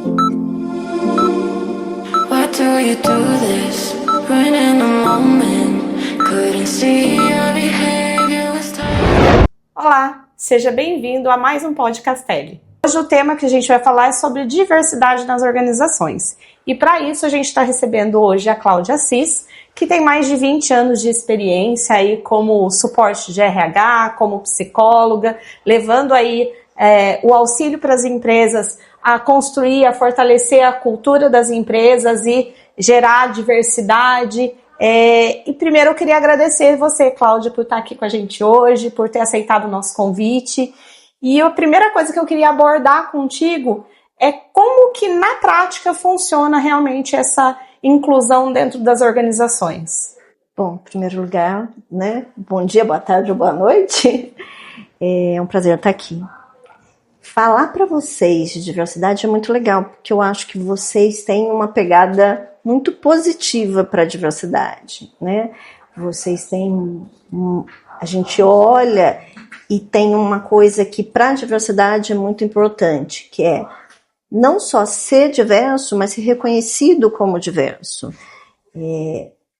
Why do you do this? When in the moment, couldn't see your behavior was tired. Olá, seja bem-vindo a mais um Podcastelli. Hoje o tema que a gente vai falar é sobre diversidade nas organizações. E para isso a gente está recebendo hoje a Cláudia Assis, que tem mais de 20 anos de experiência aí como suporte de RH, como psicóloga, levando aí o auxílio para as empresas a construir, a fortalecer a cultura das empresas e gerar diversidade. E primeiro eu queria agradecer você, Cláudia, por estar aqui com a gente hoje, por ter aceitado o nosso convite. E a primeira coisa que eu queria abordar contigo é como que na prática funciona realmente essa inclusão dentro das organizações. Bom, em primeiro lugar, né? Bom dia, boa tarde ou boa noite. É um prazer estar aqui. Falar para vocês de diversidade é muito legal, porque eu acho que vocês têm uma pegada muito positiva para a diversidade, né? Vocês têm... A gente olha e tem uma coisa que para a diversidade é muito importante, que é não só ser diverso, mas ser reconhecido como diverso.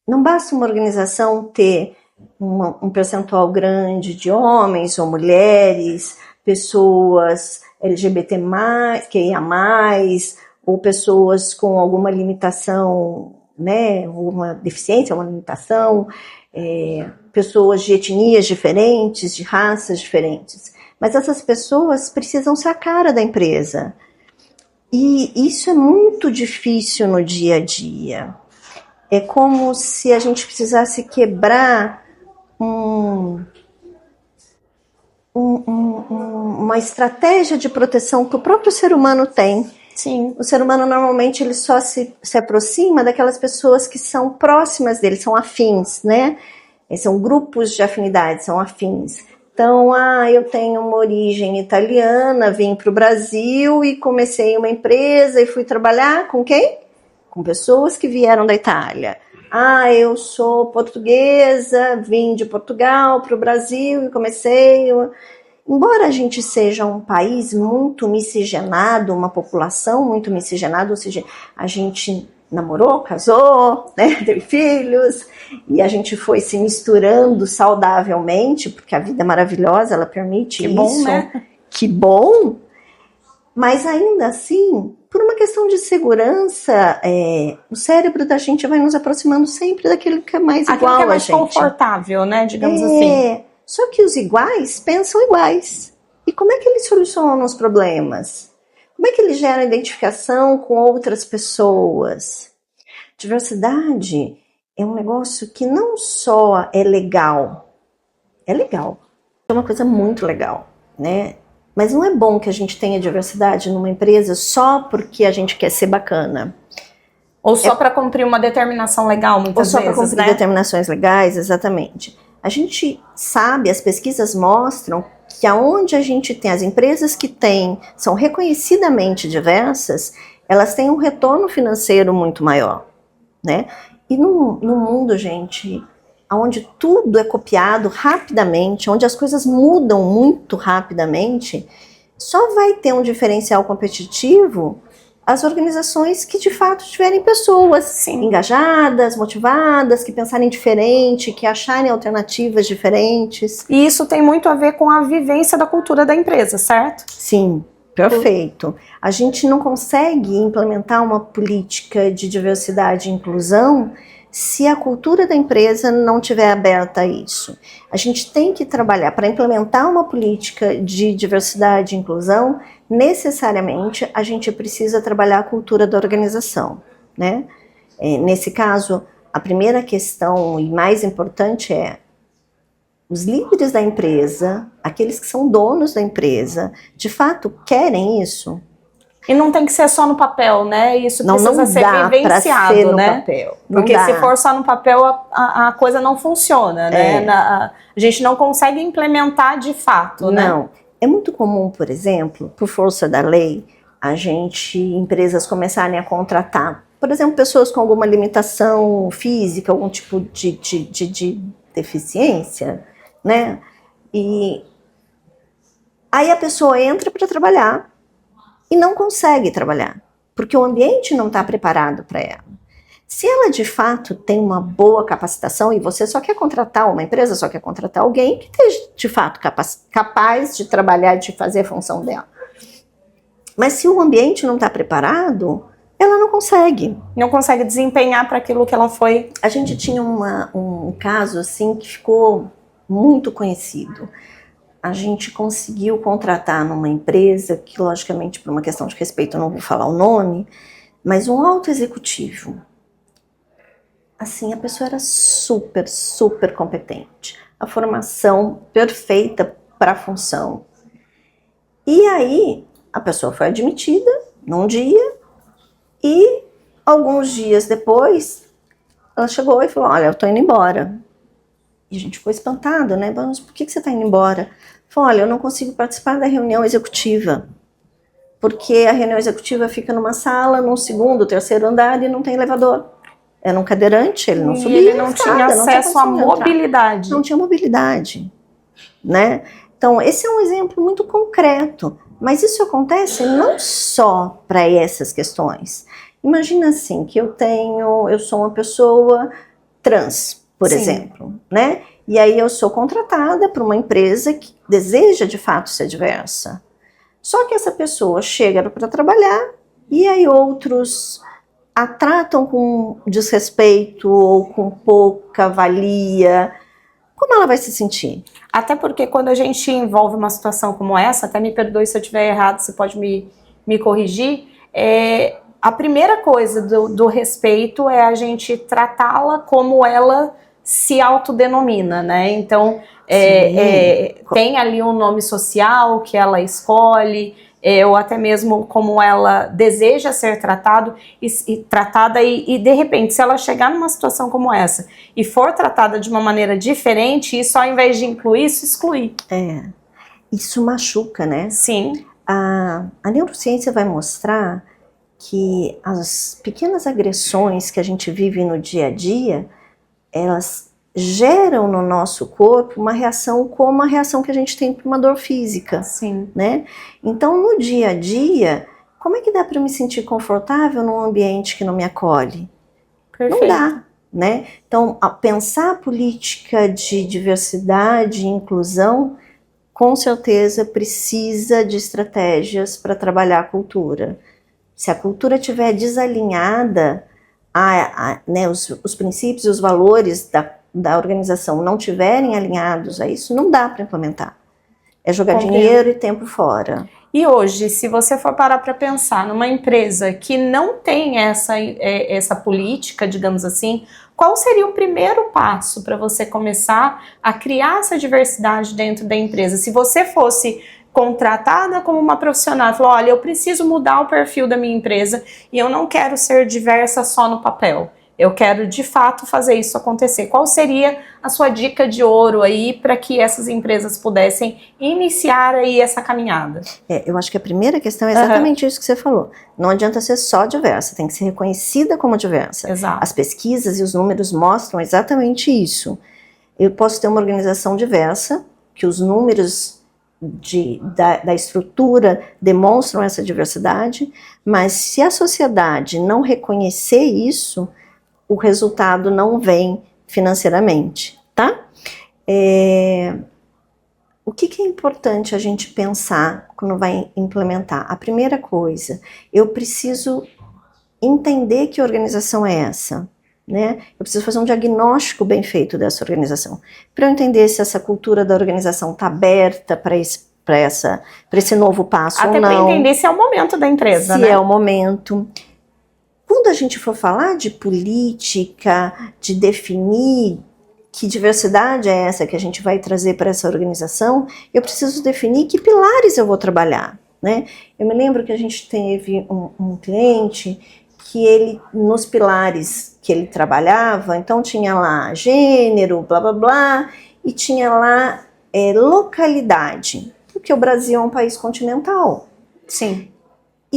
Não basta uma organização ter um percentual grande de homens ou mulheres, pessoas LGBT+, QIA+, ou pessoas com alguma limitação, né, uma deficiência, uma limitação, pessoas de etnias diferentes, de raças diferentes. Mas essas pessoas precisam ser a cara da empresa. E isso é muito difícil no dia a dia. É como se a gente precisasse quebrar uma estratégia de proteção que o próprio ser humano tem. Sim. O ser humano normalmente ele só se aproxima daquelas pessoas que são próximas dele, são afins, né? São grupos de afinidade, são afins. Então, eu tenho uma origem italiana, vim para o Brasil e comecei uma empresa e fui trabalhar com quem? Com pessoas que vieram da Itália. Eu sou portuguesa, vim de Portugal para o Brasil e comecei... Embora a gente seja um país muito miscigenado, uma população muito miscigenada, ou seja, a gente namorou, casou, né, teve filhos, e a gente foi se misturando saudavelmente, porque a vida é maravilhosa, ela permite isso. Que bom, né? Que bom! Mas ainda assim, por uma questão de segurança, o cérebro da gente vai nos aproximando sempre daquilo que é mais igual a gente. Aquilo que é mais confortável, né, digamos assim. Só que os iguais pensam iguais. E como é que eles solucionam os problemas? Como é que eles geram identificação com outras pessoas? Diversidade é um negócio que não só é legal. É legal. É uma coisa muito legal, né? Mas não é bom que a gente tenha diversidade numa empresa só porque a gente quer ser bacana. Ou só para cumprir uma determinação legal, muitas vezes, né? Ou só para cumprir determinações legais, exatamente. A gente sabe, as pesquisas mostram que aonde a gente tem as empresas que são reconhecidamente diversas, elas têm um retorno financeiro muito maior, né? E no mundo, gente, onde tudo é copiado rapidamente, onde as coisas mudam muito rapidamente, só vai ter um diferencial competitivo as organizações que de fato tiverem pessoas engajadas, motivadas, que pensarem diferente, que acharem alternativas diferentes. E isso tem muito a ver com a vivência da cultura da empresa, certo? Sim, perfeito. A gente não consegue implementar uma política de diversidade e inclusão se a cultura da empresa não estiver aberta a isso. A gente tem que trabalhar para implementar uma política de diversidade e inclusão. Necessariamente a gente precisa trabalhar a cultura da organização, né? Nesse caso, a primeira questão e mais importante é os líderes da empresa, aqueles que são donos da empresa, de fato querem isso? E não tem que ser só no papel, né? Isso precisa ser vivenciado, ser no né? papel. Porque se for só no papel, a coisa não funciona, né? A gente não consegue implementar de fato, né? Não. É muito comum, por exemplo, por força da lei, empresas começarem a contratar, por exemplo, pessoas com alguma limitação física, algum tipo de deficiência, né? E aí a pessoa entra para trabalhar e não consegue trabalhar. porque o ambiente não está preparado para ela. Se ela de fato tem uma boa capacitação e você só quer contratar uma empresa, só quer contratar alguém que esteja de fato capaz de trabalhar e de fazer a função dela. Mas se o ambiente não está preparado, ela não consegue. Não consegue desempenhar para aquilo que ela foi. A gente tinha um caso assim que ficou muito conhecido. A gente conseguiu contratar numa empresa que, logicamente, por uma questão de respeito, eu não vou falar o nome, mas um alto executivo. Assim, a pessoa era super, super competente. A formação perfeita para a função. E aí, a pessoa foi admitida num dia e, alguns dias depois, ela chegou e falou, olha, eu tô indo embora. E a gente ficou espantado, né? Mas por que você tá indo embora? Falou, olha, eu não consigo participar da reunião executiva. Porque a reunião executiva fica numa sala, num segundo, terceiro andar e não tem elevador. Era um cadeirante, ele não subia. E ele não tinha acesso à mobilidade. Não tinha mobilidade, né? Então, esse é um exemplo muito concreto. Mas isso acontece não só para essas questões. Imagina assim, que eu sou uma pessoa trans, por exemplo, né? E aí eu sou contratada por uma empresa que deseja de fato ser diversa. Só que essa pessoa chega para trabalhar e aí outros a tratam com desrespeito ou com pouca valia. Como ela vai se sentir? Até porque quando a gente envolve uma situação como essa, até me perdoe se eu estiver errado, você pode me corrigir, a primeira coisa do respeito é a gente tratá-la como ela se autodenomina, né? Então, tem ali um nome social que ela escolhe, ou até mesmo como ela deseja ser tratada e de repente, se ela chegar numa situação como essa e for tratada de uma maneira diferente, isso ao invés de incluir, isso excluir. Isso machuca, né? Sim. A neurociência vai mostrar que as pequenas agressões que a gente vive no dia a dia, elas geram no nosso corpo uma reação como a reação que a gente tem para uma dor física. Sim. Né? Então, no dia a dia, como é que dá para eu me sentir confortável num ambiente que não me acolhe? Perfeito. Não dá, né? Então, pensar a política de diversidade e inclusão, com certeza precisa de estratégias para trabalhar a cultura. Se a cultura estiver desalinhada, né, os princípios e os valores da organização não estiverem alinhados a isso, não dá para implementar. É jogar dinheiro e tempo fora. E hoje, se você for parar para pensar numa empresa que não tem essa política, digamos assim, qual seria o primeiro passo para você começar a criar essa diversidade dentro da empresa? Se você fosse contratada como uma profissional, falou, olha, eu preciso mudar o perfil da minha empresa e eu não quero ser diversa só no papel. Eu quero, de fato, fazer isso acontecer. Qual seria a sua dica de ouro aí para que essas empresas pudessem iniciar aí essa caminhada? Eu acho que a primeira questão é exatamente isso que você falou. Não adianta ser só diversa, tem que ser reconhecida como diversa. Exato. As pesquisas e os números mostram exatamente isso. Eu posso ter uma organização diversa, que os números da estrutura demonstram essa diversidade, mas se a sociedade não reconhecer isso, o resultado não vem financeiramente, tá? O que é importante a gente pensar quando vai implementar? A primeira coisa, eu preciso entender que organização é essa, né? Eu preciso fazer um diagnóstico bem feito dessa organização, para eu entender se essa cultura da organização está aberta para esse novo passo ou não. Até para entender se é o momento da empresa, né? Se é o momento. Quando a gente for falar de política, de definir que diversidade é essa que a gente vai trazer para essa organização, eu preciso definir que pilares eu vou trabalhar, né? Eu me lembro que a gente teve um cliente que ele, nos pilares que ele trabalhava, então tinha lá gênero, blá blá blá, e tinha lá localidade, porque o Brasil é um país continental. Sim.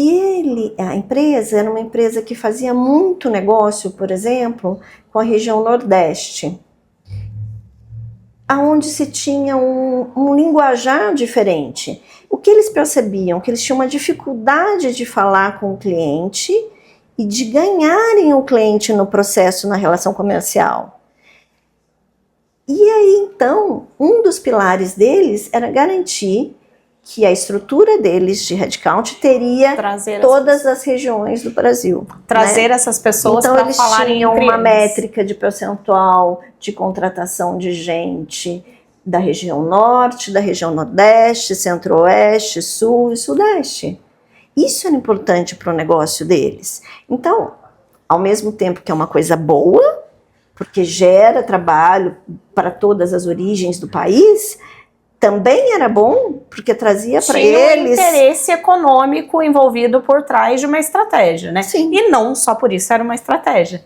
E a empresa era uma empresa que fazia muito negócio, por exemplo, com a região Nordeste, aonde se tinha um linguajar diferente. o que eles percebiam? Que eles tinham uma dificuldade de falar com o cliente e de ganharem o cliente no processo, na relação comercial. E aí, então, um dos pilares deles era garantir que a estrutura deles de headcount teria todas as regiões do Brasil. Trazer essas pessoas então, para falarem tinham entre uma eles. métrica de percentual de contratação de gente da região norte, da região nordeste, centro-oeste, sul e sudeste. Isso era importante para o negócio deles. Então, ao mesmo tempo que é uma coisa boa, porque gera trabalho para todas as origens do país, também era bom, porque trazia para eles... Tinha um interesse econômico envolvido por trás de uma estratégia, né? Sim. E não só por isso era uma estratégia.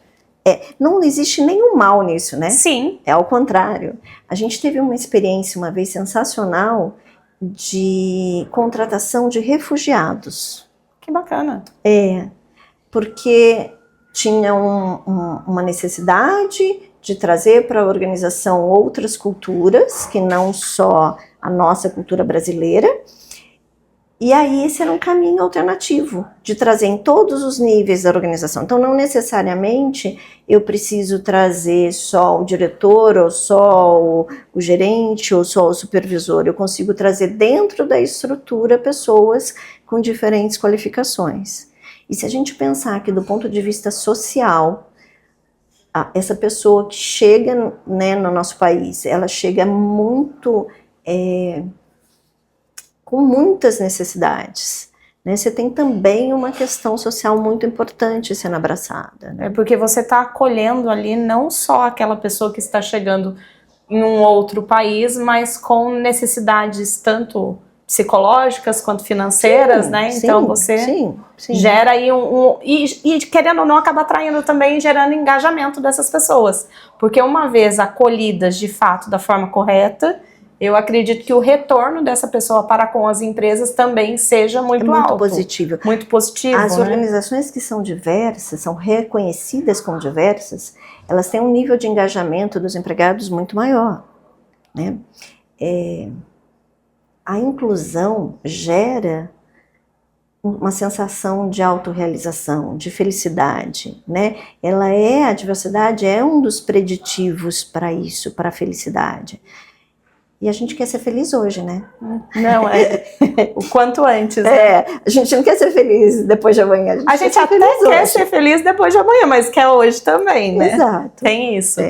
Não existe nenhum mal nisso, né? Sim. É ao contrário. A gente teve uma experiência uma vez sensacional de contratação de refugiados. Que bacana. Porque tinha uma necessidade de trazer para a organização outras culturas, que não só a nossa cultura brasileira. E aí esse era um caminho alternativo, de trazer em todos os níveis da organização. Então não necessariamente eu preciso trazer só o diretor, ou só o gerente, ou só o supervisor. Eu consigo trazer dentro da estrutura pessoas com diferentes qualificações. E se a gente pensar que do ponto de vista social, essa pessoa que chega, né, no nosso país, ela chega muito... com muitas necessidades, né? Você tem também uma questão social muito importante sendo abraçada, né? É porque você está acolhendo ali não só aquela pessoa que está chegando em um outro país, mas com necessidades tanto psicológicas quanto financeiras, né? Então você gera aí e querendo ou não acaba atraindo também, gerando engajamento dessas pessoas, porque uma vez acolhidas de fato da forma correta, eu acredito que o retorno dessa pessoa para com as empresas também seja muito alto. Positivo. Muito positivo. As organizações que são diversas, são reconhecidas como diversas, elas têm um nível de engajamento dos empregados muito maior, né? A inclusão gera uma sensação de autorrealização, de felicidade, né? A diversidade é um dos preditivos para isso, para a felicidade. E a gente quer ser feliz hoje, né? Não, o quanto antes. Né? A gente não quer ser feliz depois de amanhã. A gente até quer ser feliz depois de amanhã, mas quer hoje também, né? Exato. Tem isso.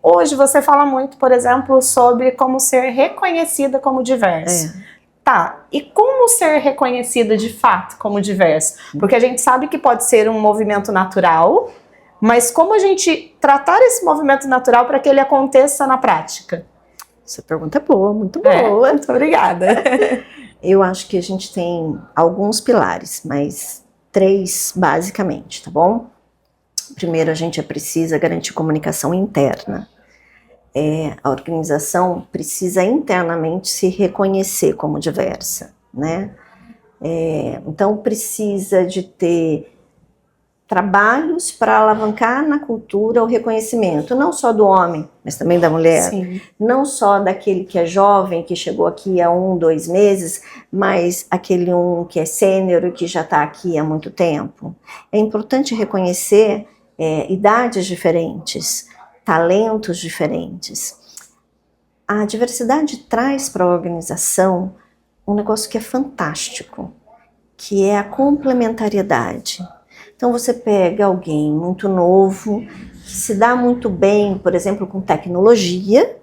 Hoje você fala muito, por exemplo, sobre como ser reconhecida como diverso. Tá, e como ser reconhecida de fato como diverso? Porque a gente sabe que pode ser um movimento natural, mas como a gente tratar esse movimento natural para que ele aconteça na prática? Essa pergunta é boa, muito boa. Muito obrigada. Eu acho que a gente tem alguns pilares, mas 3 basicamente, tá bom? Primeiro, a gente precisa garantir comunicação interna. A organização precisa internamente se reconhecer como diversa, né? Então, precisa de ter trabalhos para alavancar na cultura o reconhecimento, não só do homem, mas também da mulher. Sim. Não só daquele que é jovem, que chegou aqui há 1, 2 meses, mas aquele que é sênior e que já está aqui há muito tempo. É importante reconhecer idades diferentes, talentos diferentes. A diversidade traz para a organização um negócio que é fantástico, que é a complementariedade. Então você pega alguém muito novo, que se dá muito bem, por exemplo, com tecnologia,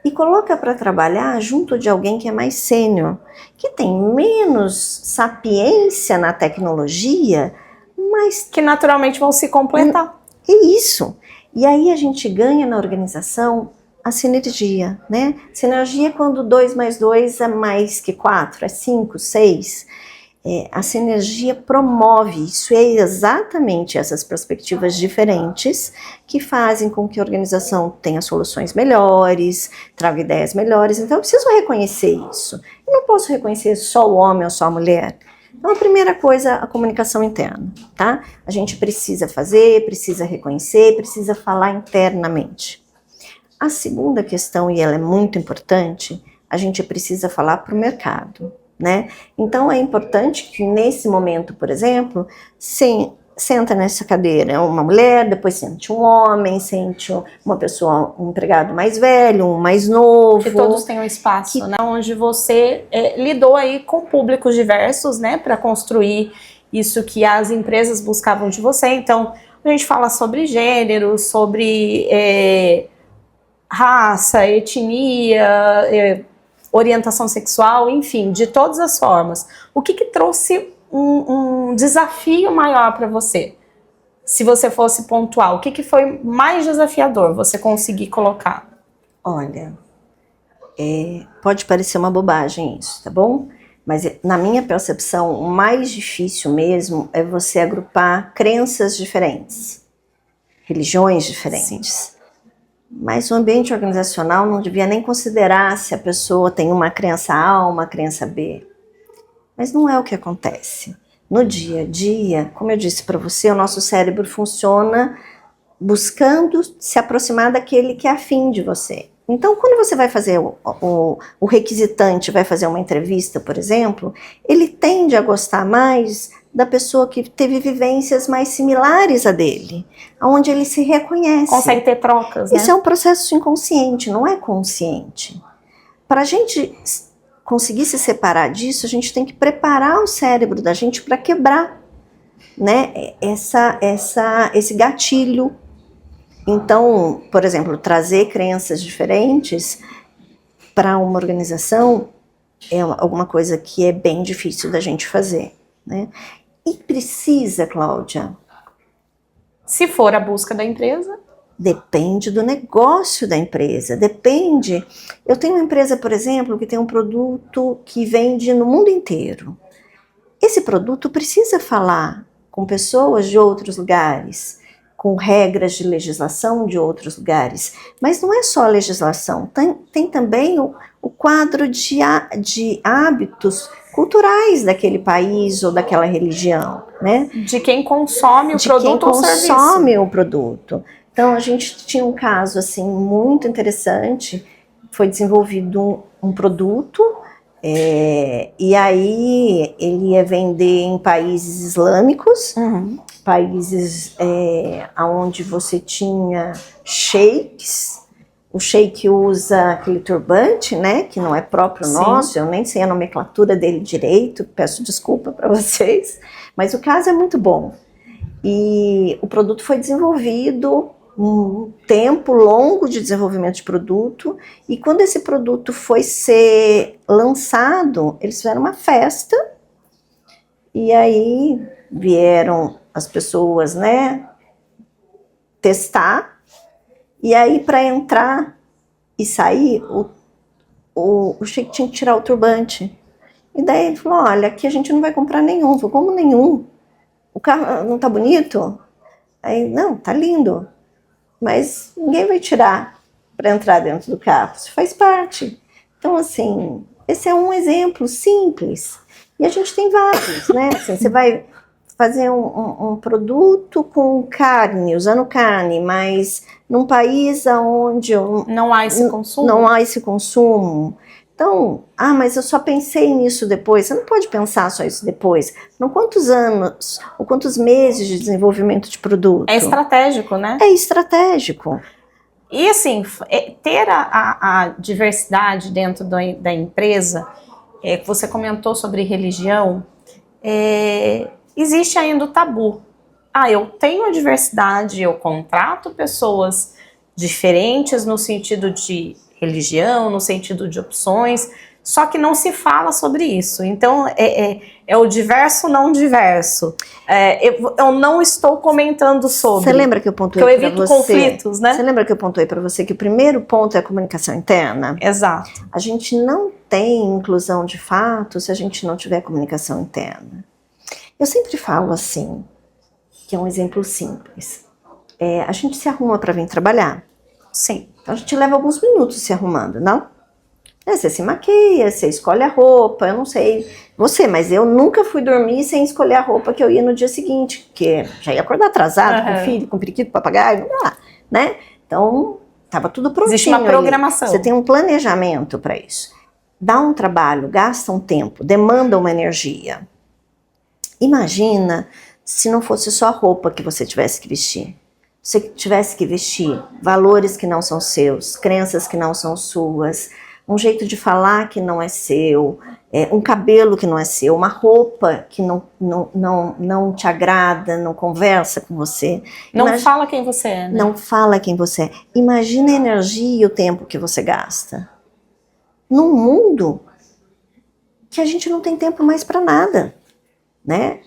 e coloca para trabalhar junto de alguém que é mais sênior, que tem menos sapiência na tecnologia, mas que naturalmente vão se completar. É isso. E aí a gente ganha na organização a sinergia, né? Sinergia é quando 2 mais 2 é mais que 4, é 5, 6. A sinergia promove isso, é exatamente essas perspectivas diferentes que fazem com que a organização tenha soluções melhores, traga ideias melhores. Então eu preciso reconhecer isso. Eu não posso reconhecer só o homem ou só a mulher. Então a primeira coisa, a comunicação interna, tá? A gente precisa fazer, precisa reconhecer, precisa falar internamente. A segunda questão, e ela é muito importante, a gente precisa falar para o mercado. né? Então é importante que nesse momento, por exemplo, senta nessa cadeira uma mulher, depois sente um homem, sente uma pessoa, um empregado mais velho, um mais novo. Que todos tenham espaço, né? Onde você lidou aí com públicos diversos, né? Para construir isso que as empresas buscavam de você. Então, a gente fala sobre gênero, sobre raça, etnia, orientação sexual, enfim, de todas as formas. O que trouxe um desafio maior para você? Se você fosse pontuar, o que foi mais desafiador você conseguir colocar? Olha, pode parecer uma bobagem isso, tá bom? Mas na minha percepção, o mais difícil mesmo é você agrupar crenças diferentes, religiões diferentes. Sim. Mas o ambiente organizacional não devia nem considerar se a pessoa tem uma crença A ou uma crença B. Mas não é o que acontece. No dia a dia, como eu disse para você, o nosso cérebro funciona buscando se aproximar daquele que é afim de você. Então, quando você vai fazer o requisitante, vai fazer uma entrevista, por exemplo, ele tende a gostar mais da pessoa que teve vivências mais similares a dele, onde ele se reconhece. Consegue ter trocas, né? Isso é um processo inconsciente, não é consciente. Para a gente conseguir se separar disso, a gente tem que preparar o cérebro da gente para quebrar, né, esse gatilho. Então, por exemplo, trazer crenças diferentes para uma organização é alguma coisa que é bem difícil da gente fazer, né? E precisa, Cláudia? Se for a busca da empresa? Depende do negócio da empresa, depende. Eu tenho uma empresa, por exemplo, que tem um produto que vende no mundo inteiro. Esse produto precisa falar com pessoas de outros lugares, com regras de legislação de outros lugares. Mas não é só a legislação, tem também o quadro de hábitos culturais daquele país ou daquela religião, né? De quem consome o produto ou serviço. De quem consome o produto. Então, a gente tinha um caso assim, muito interessante, foi desenvolvido um produto, e aí ele ia vender em países islâmicos, países onde você tinha sheiks. O sheik usa aquele turbante, né, que não é próprio nosso, eu nem sei a nomenclatura dele direito, peço desculpa para vocês, mas o caso é muito bom. E o produto foi desenvolvido, um tempo longo de desenvolvimento de produto, e quando esse produto foi ser lançado, eles fizeram uma festa, e aí vieram as pessoas, né, testar, e aí para entrar e sair, o sheik tinha que tirar o turbante. E daí ele falou, olha, aqui a gente não vai comprar nenhum. Eu falei, como nenhum? O carro não tá bonito? Aí, não, tá lindo. Mas ninguém vai tirar para entrar dentro do carro. Isso faz parte. Então, assim, esse é um exemplo simples. E a gente tem vários, né? Assim, você vai fazer um produto com carne, usando carne, mas num país onde não há esse consumo. Não há esse consumo. Então, mas eu só pensei nisso depois. Você não pode pensar só isso depois. Não quantos anos ou quantos meses de desenvolvimento de produto. É estratégico, né? É estratégico. E assim, ter a diversidade dentro da empresa, que você comentou sobre religião, existe ainda o tabu. Eu tenho a diversidade, eu contrato pessoas diferentes no sentido de religião, no sentido de opções, só que não se fala sobre isso. Então, é o diverso não diverso. Eu não estou comentando sobre. Você lembra que eu pontuei para você? Eu evito conflitos, né? Você lembra que eu pontuei para você que o primeiro ponto é a comunicação interna? Exato. A gente não tem inclusão de fato se a gente não tiver comunicação interna. Eu sempre falo assim, que é um exemplo simples. A gente se arruma para vir trabalhar. Sim. Então a gente leva alguns minutos se arrumando, não? Você se maquia, você escolhe a roupa, eu não sei você, mas eu nunca fui dormir sem escolher a roupa que eu ia no dia seguinte, porque já ia acordar atrasado, com filho, com periquito, papagaio, não dá, né? Então, tava tudo prontinho. Existe uma programação. Ali. Você tem um planejamento para isso. dá um trabalho, gasta um tempo, demanda uma energia. Imagina se não fosse só a roupa que você tivesse que vestir. Você tivesse que vestir valores que não são seus, crenças que não são suas, um jeito de falar que não é seu, um cabelo que não é seu, uma roupa que não te agrada, não conversa com você. Não fala quem você é, né? Não fala quem você é. Imagina a energia e o tempo que você gasta. Num mundo que a gente não tem tempo mais para nada, né?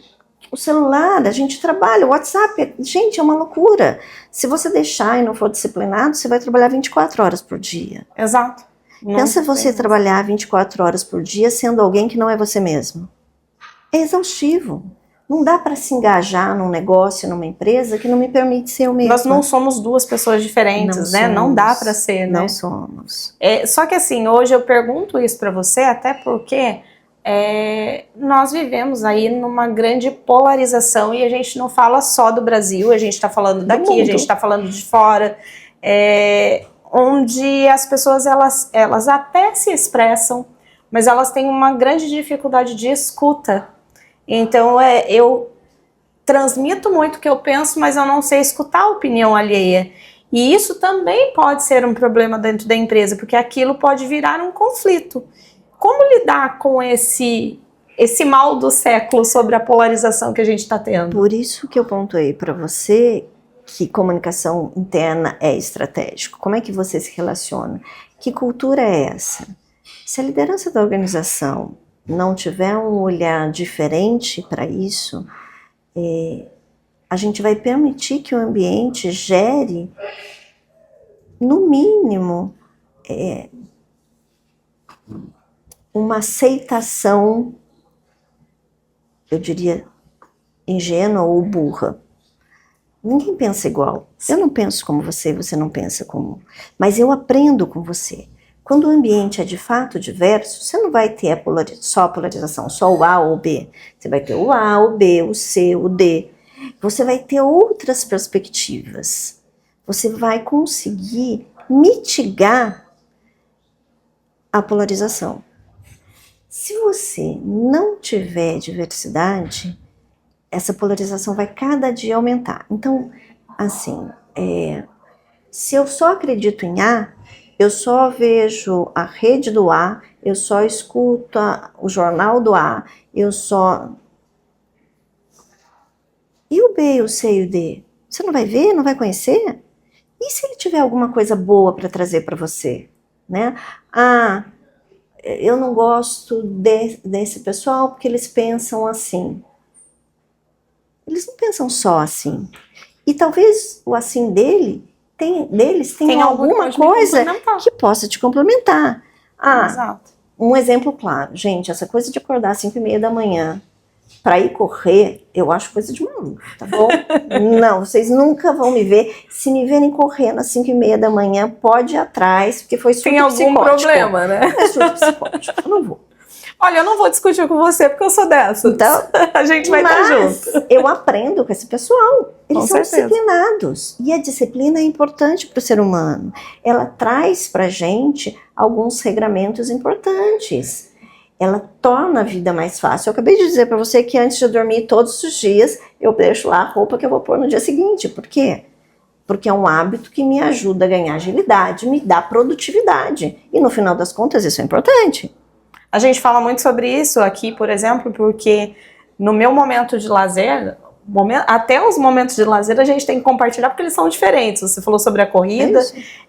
O celular, a gente trabalha, o WhatsApp, gente, é uma loucura. Se você deixar e não for disciplinado, você vai trabalhar 24 horas por dia. Exato. Pensa você trabalhar 24 horas por dia sendo alguém que não é você mesmo. É exaustivo. Não dá para se engajar num negócio, numa empresa que não me permite ser eu mesma. Nós não somos duas pessoas diferentes, né? Não dá para ser, né? Não somos. Só que assim, hoje eu pergunto isso para você, até porque nós vivemos aí numa grande polarização e a gente não fala só do Brasil, a gente está falando daqui, a gente está falando de fora, onde as pessoas elas até se expressam, mas elas têm uma grande dificuldade de escuta. Então eu transmito muito o que eu penso, mas eu não sei escutar a opinião alheia. E isso também pode ser um problema dentro da empresa, porque aquilo pode virar um conflito. Como lidar com esse mal do século sobre a polarização que a gente está tendo? Por isso que eu pontuei para você que comunicação interna é estratégico. Como é que você se relaciona? Que cultura é essa? Se a liderança da organização não tiver um olhar diferente para isso, a gente vai permitir que o ambiente gere, no mínimo, uma aceitação, eu diria, ingênua ou burra. Ninguém pensa igual. Eu não penso como você não pensa como. Mas eu aprendo com você. Quando o ambiente é de fato diverso, você não vai ter só a polarização, só o A ou o B. Você vai ter o A, o B, o C, o D. Você vai ter outras perspectivas. Você vai conseguir mitigar a polarização. Se você não tiver diversidade, essa polarização vai cada dia aumentar. Então, assim, se eu só acredito em A, eu só vejo a rede do A, eu só escuto o jornal do A, E o B, o C e o D? Você não vai ver, não vai conhecer? E se ele tiver alguma coisa boa para trazer para você? Né? Eu não gosto desse pessoal porque eles pensam assim. Eles não pensam só assim. E talvez o assim deles tenha alguma coisa que possa te complementar. Exato. Um exemplo claro. Gente, essa coisa de acordar às 5h30 da manhã para ir correr, eu acho coisa de maluco, tá bom? Não, vocês nunca vão me ver. Se me verem correndo às 5h30 da manhã, pode ir atrás, porque foi surto psicótico. Tem algum problema, né? É surto psicótico, eu não vou. Olha, eu não vou discutir com você porque eu sou dessa. Então, a gente vai estar junto. Eu aprendo com esse pessoal. Eles são certeza. disciplinados. E a disciplina é importante para o ser humano. Ela traz para a gente alguns regramentos importantes. Ela torna a vida mais fácil. Eu acabei de dizer para você que antes de dormir todos os dias, eu deixo lá a roupa que eu vou pôr no dia seguinte. Por quê? Porque é um hábito que me ajuda a ganhar agilidade, me dá produtividade. E no final das contas, isso é importante. A gente fala muito sobre isso aqui, por exemplo, porque no meu momento de lazer, até os momentos de lazer a gente tem que compartilhar porque eles são diferentes. Você falou sobre a corrida,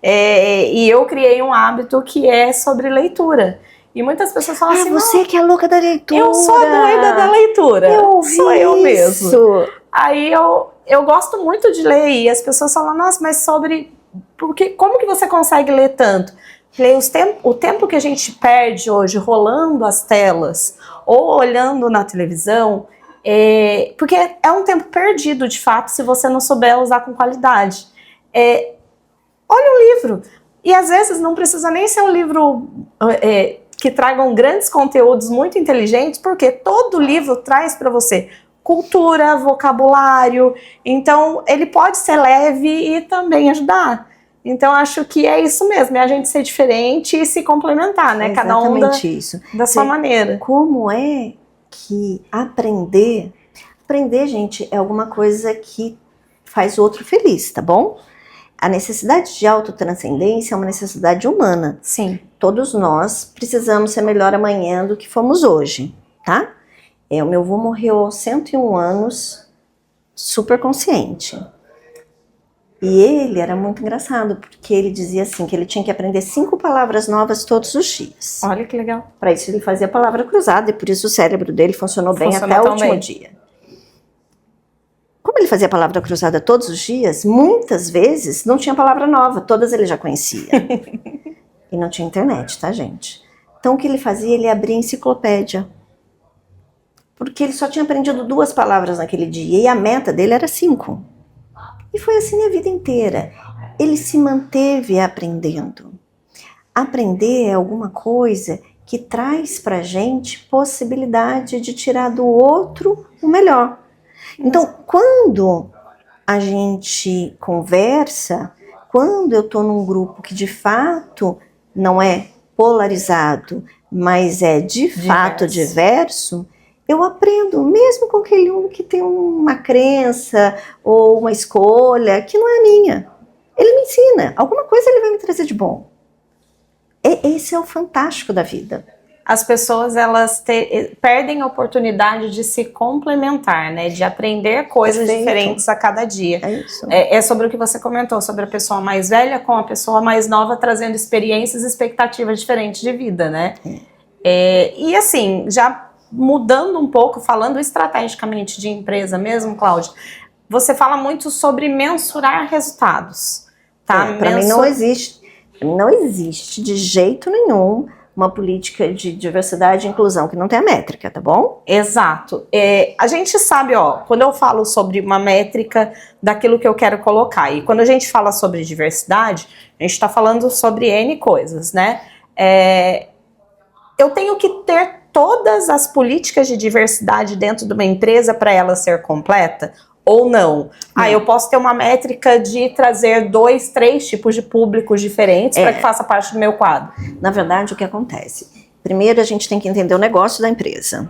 e eu criei um hábito que é sobre leitura. E muitas pessoas falam assim, você que é louca da leitura. Eu sou a doida da leitura. Sou eu mesmo. Aí eu gosto muito de ler e as pessoas falam, nossa, mas como que você consegue ler tanto? O tempo que a gente perde hoje rolando as telas ou olhando na televisão, porque é um tempo perdido, de fato, se você não souber usar com qualidade. Olha um livro. E às vezes não precisa nem ser um livro que tragam grandes conteúdos muito inteligentes, porque todo livro traz para você cultura, vocabulário. Então, ele pode ser leve e também ajudar. Então, acho que é isso mesmo, é a gente ser diferente e se complementar, né? Cada um isso. da sua maneira. Como é que aprender, gente, é alguma coisa que faz o outro feliz, tá bom? A necessidade de autotranscendência é uma necessidade humana. Sim. Todos nós precisamos ser melhor amanhã do que fomos hoje, tá? O meu avô morreu aos 101 anos, super consciente. E ele era muito engraçado, porque ele dizia assim, que ele tinha que aprender 5 palavras novas todos os dias. Olha que legal. Para isso ele fazia a palavra cruzada, e por isso o cérebro dele funcionou bem até o último dia. Como ele fazia a palavra cruzada todos os dias, muitas vezes não tinha palavra nova, todas ele já conhecia. E não tinha internet, tá, gente? Então o que ele fazia? Ele abria a enciclopédia. Porque ele só tinha aprendido 2 palavras naquele dia, e a meta dele era 5. E foi assim a vida inteira. Ele se manteve aprendendo. Aprender é alguma coisa que traz pra gente possibilidade de tirar do outro o melhor. Então, quando a gente conversa, quando eu tô num grupo que de fato não é polarizado, mas é de fato diverso, eu aprendo, mesmo com aquele um que tem uma crença ou uma escolha que não é minha. Ele me ensina, alguma coisa ele vai me trazer de bom. Esse é o fantástico da vida. As pessoas, elas perdem a oportunidade de se complementar, né? De aprender coisas diferentes a cada dia. É isso. É sobre o que você comentou, sobre a pessoa mais velha com a pessoa mais nova, trazendo experiências e expectativas diferentes de vida, né? E assim, já mudando um pouco, falando estrategicamente de empresa mesmo, Cláudia, você fala muito sobre mensurar resultados, tá? Para mim não existe de jeito nenhum uma política de diversidade e inclusão que não tenha métrica, tá bom? Exato. A gente sabe, quando eu falo sobre uma métrica daquilo que eu quero colocar, e quando a gente fala sobre diversidade, a gente está falando sobre N coisas, né? Eu tenho que ter todas as políticas de diversidade dentro de uma empresa para ela ser completa? Ou não? Eu posso ter uma métrica de trazer 2, 3 tipos de públicos diferentes para que faça parte do meu quadro. Na verdade, o que acontece? Primeiro, a gente tem que entender o negócio da empresa.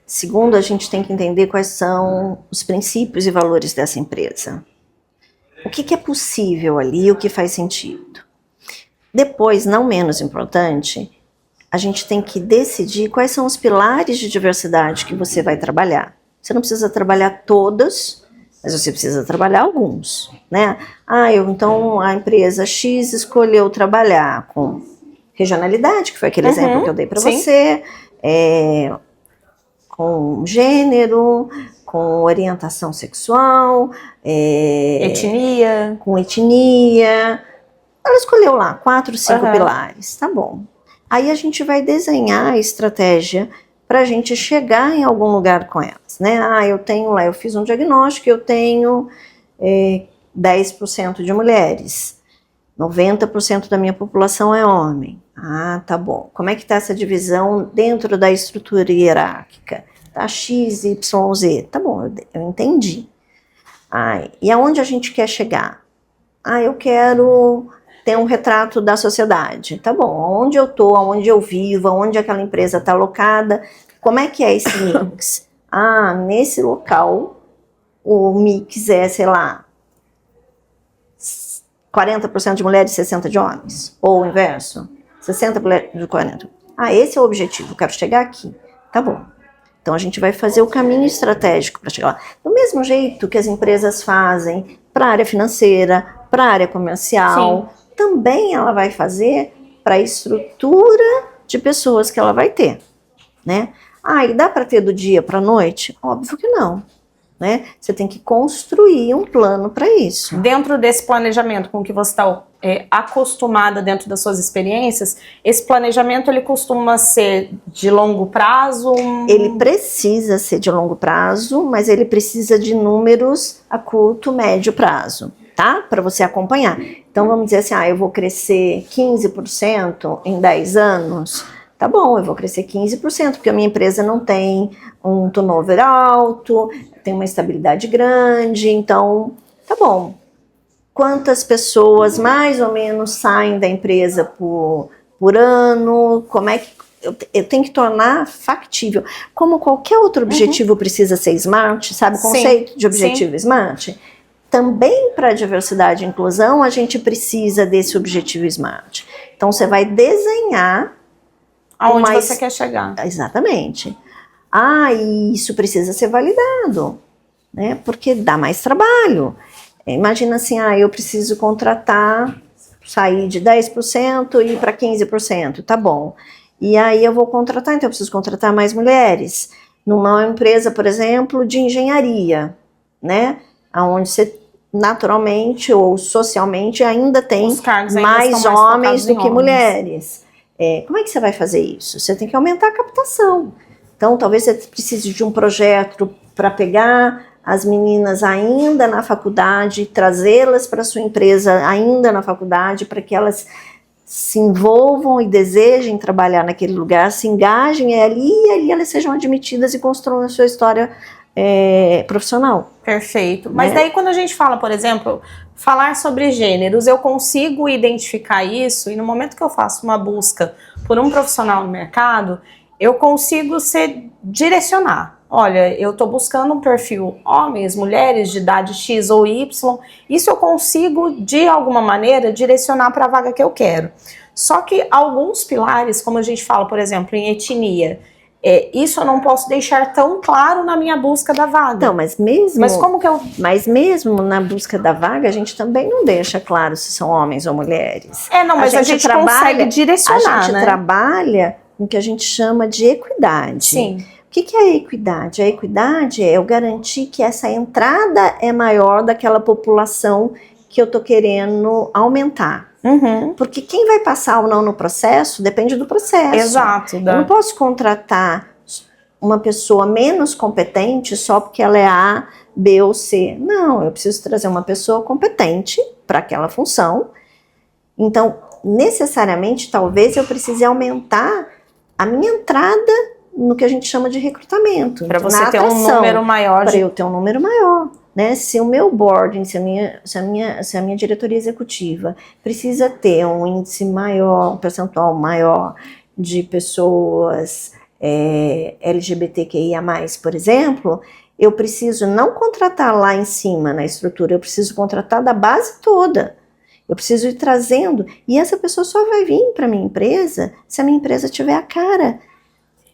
Segundo, a gente tem que entender quais são os princípios e valores dessa empresa. O que é possível ali, o que faz sentido. Depois, não menos importante, a gente tem que decidir quais são os pilares de diversidade que você vai trabalhar. Você não precisa trabalhar todas, mas você precisa trabalhar alguns, né? Então a empresa X escolheu trabalhar com regionalidade, que foi aquele exemplo que eu dei para você, com gênero, com orientação sexual, etnia. Com etnia. Ela escolheu lá 4, 5 pilares, tá bom. Aí a gente vai desenhar a estratégia para a gente chegar em algum lugar com elas, né? Eu fiz um diagnóstico, eu tenho 10% de mulheres, 90% da minha população é homem. Tá bom. Como é que está essa divisão dentro da estrutura hierárquica? Tá X, Y, Z. Tá bom, eu entendi. E aonde a gente quer chegar? Eu quero ter um retrato da sociedade. Tá bom, onde eu tô, aonde eu vivo, aonde aquela empresa está alocada, como é que é esse mix? Nesse local, o mix é, sei lá, 40% de mulheres e 60% de homens. Ou o inverso, 60 mulheres de 40. Esse é o objetivo, eu quero chegar aqui. Tá bom. Então a gente vai fazer o caminho estratégico para chegar lá. Do mesmo jeito que as empresas fazem para a área financeira, para a área comercial, também ela vai fazer para a estrutura de pessoas que ela vai ter, né? E dá para ter do dia para a noite? Óbvio que não, né? Você tem que construir um plano para isso. Dentro desse planejamento com que você está acostumada dentro das suas experiências, esse planejamento ele costuma ser de longo prazo? Ele precisa ser de longo prazo, mas ele precisa de números a curto, médio prazo, tá? Para você acompanhar. Então vamos dizer assim, eu vou crescer 15% em 10 anos. Tá bom, eu vou crescer 15%, porque a minha empresa não tem um turnover alto, tem uma estabilidade grande, então tá bom. quantas pessoas mais ou menos saem da empresa por ano, como é que eu tenho que tornar factível. Como qualquer outro objetivo precisa ser SMART, sabe o conceito de objetivo SMART? Também para diversidade e inclusão a gente precisa desse objetivo SMART. Então você vai desenhar aonde você quer chegar. Exatamente. E isso precisa ser validado, né? Porque dá mais trabalho. Imagina assim, eu preciso contratar, sair de 10% e ir para 15%, tá bom. E aí eu vou contratar, então eu preciso contratar mais mulheres. Numa empresa, por exemplo, de engenharia, né? Onde você naturalmente ou socialmente ainda tem mais homens do que mulheres. Como é que você vai fazer isso? Você tem que aumentar a captação. Então, talvez você precise de um projeto para pegar as meninas ainda na faculdade, trazê-las para sua empresa ainda na faculdade, para que elas se envolvam e desejem trabalhar naquele lugar, se engajem ali e ali elas sejam admitidas e construam a sua história profissional. Perfeito. Mas daí quando a gente fala, por exemplo, falar sobre gêneros, eu consigo identificar isso e no momento que eu faço uma busca por um profissional no mercado, eu consigo direcionar. Olha, eu estou buscando um perfil homens, mulheres de idade X ou Y, isso eu consigo, de alguma maneira, direcionar para a vaga que eu quero. Só que alguns pilares, como a gente fala, por exemplo, em etnia, isso eu não posso deixar tão claro na minha busca da vaga. Não, mas mesmo na busca da vaga, a gente também não deixa claro se são homens ou mulheres. Mas a gente consegue direcionar, a gente trabalha com o que a gente chama de equidade. Sim. O que é a equidade? A equidade é eu garantir que essa entrada é maior daquela população que eu estou querendo aumentar. Porque quem vai passar ou não no processo depende do processo. Exato. Eu não posso contratar uma pessoa menos competente só porque ela é A, B ou C. Não, eu preciso trazer uma pessoa competente para aquela função. Então, necessariamente, talvez eu precise aumentar a minha entrada no que a gente chama de recrutamento. Para você ter um número maior. Para eu ter um número maior. Né? Se o meu board, se a minha diretoria executiva precisa ter um índice maior, um percentual maior de pessoas LGBTQIA+, por exemplo, eu preciso não contratar lá em cima na estrutura, eu preciso contratar da base toda. Eu preciso ir trazendo, e essa pessoa só vai vir para a minha empresa se a minha empresa tiver a cara.